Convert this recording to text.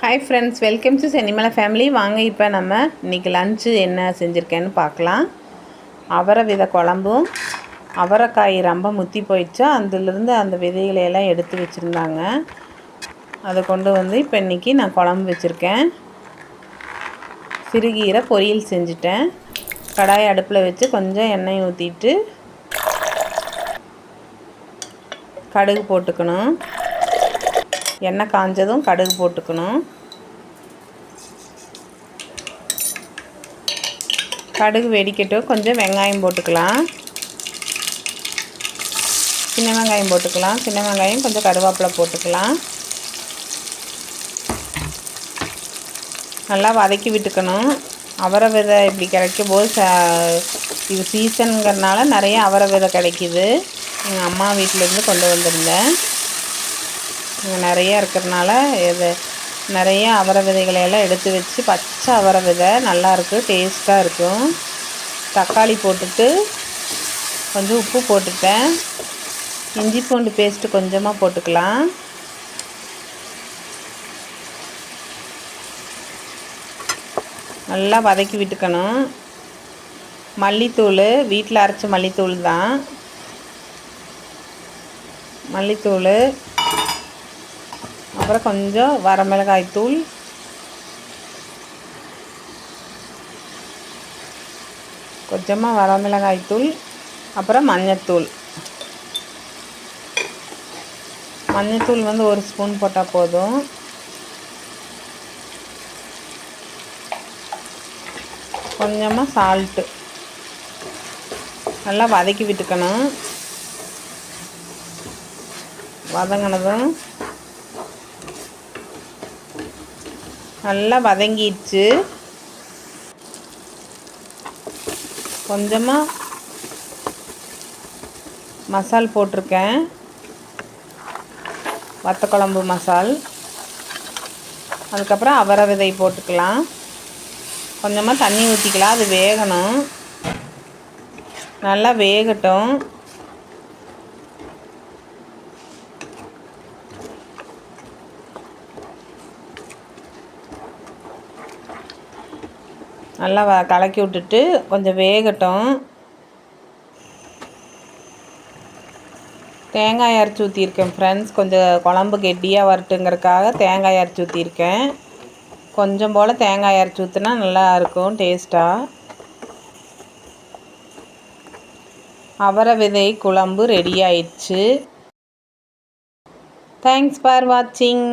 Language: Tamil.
Hi friends, welcome to Chennimalai family. வாங்க இப்போ நம்ம இன்றைக்கி லஞ்சு என்ன செஞ்சுருக்கேன்னு பார்க்கலாம். அவரை விதை குழம்பும், அவரைக்காய் ரொம்ப முத்தி போயிடுச்சா அதிலிருந்து அந்த விதைகளையெல்லாம் எடுத்து வச்சுருந்தாங்க. அதை கொண்டு வந்து இப்போ இன்றைக்கி நான் குழம்பு வச்சுருக்கேன். சிறுகீரை பொரியல் செஞ்சுட்டேன். கடாயை அடுப்பில் வச்சு கொஞ்சம் எண்ணெய் ஊற்றிட்டு கடுகு போட்டுக்கணும். எண்ணெய் காஞ்சதும் கடுகு போட்டுக்கணும். கடுகு வெடிக்கட்டும். கொஞ்சம் வெங்காயம் போட்டுக்கலாம். சின்ன வெங்காயம் போட்டுக்கலாம். சின்ன வெங்காயம் கொஞ்சம் கருவேப்பிலை போட்டுக்கலாம். நல்லா வதக்கி விட்டுக்கணும். அவரை விதை இப்படி கிடைக்கும் போது இது சீசனுங்கிறதுனால நிறைய அவரை விதை கிடைக்கிது. எங்கள் அம்மா வீட்டிலேருந்து கொண்டு வந்திருந்தேன். இங்கே நிறையா இருக்கிறதுனால நிறைய அவரை விதைகளையெல்லாம் எடுத்து வச்சு பச்சை அவரை விதை நல்லாயிருக்கு, டேஸ்ட்டாக இருக்கும். தக்காளி போட்டுட்டு கொஞ்சம் உப்பு போட்டுட்டேன். இஞ்சி பூண்டு பேஸ்ட்டு கொஞ்சமாக போட்டுக்கலாம். நல்லா வதக்கி விட்டுக்கணும். மல்லித்தூள் வீட்டில் அரைச்ச மல்லித்தூள் தான். மல்லித்தூள், அப்புறம் கொஞ்சம் வரமிளகாய் தூள், கொஞ்சமாக வரமிளகாய் தூள், அப்புறம் மஞ்சத்தூள். மஞ்சத்தூள் வந்து 1 ஸ்பூன் போட்டால் போதும். கொஞ்சமாக சால்ட்டு. நல்லா வதக்கி விட்டுக்கணும். வதங்கினதும் நல்லா வதங்கிடுச்சு. கொஞ்சமாக மசால் போட்டிருக்கேன், வத்த குழம்பு மசால். அதுக்கப்புறம் அவரை விதை போட்டுக்கலாம். கொஞ்சமாக தண்ணி ஊற்றிக்கலாம். அது வேகணும், நல்லா வேகட்டும். நல்லா கலக்கி விட்டுட்டு கொஞ்சம் வேகட்டும். தேங்காய் அரைச்சி ஊற்றியிருக்கேன் ஃப்ரெண்ட்ஸ். கொஞ்சம் குழம்பு கெட்டியாக வரட்டுங்கிறதுக்காக தேங்காய் அரைச்சி ஊற்றியிருக்கேன். கொஞ்சம் போல் தேங்காய் அரைச்சி ஊற்றினா நல்லாயிருக்கும் டேஸ்ட்டாக. அவரை விதை குழம்பு ரெடி ஆயிடுச்சு. தேங்க்ஸ் ஃபார் வாட்சிங்.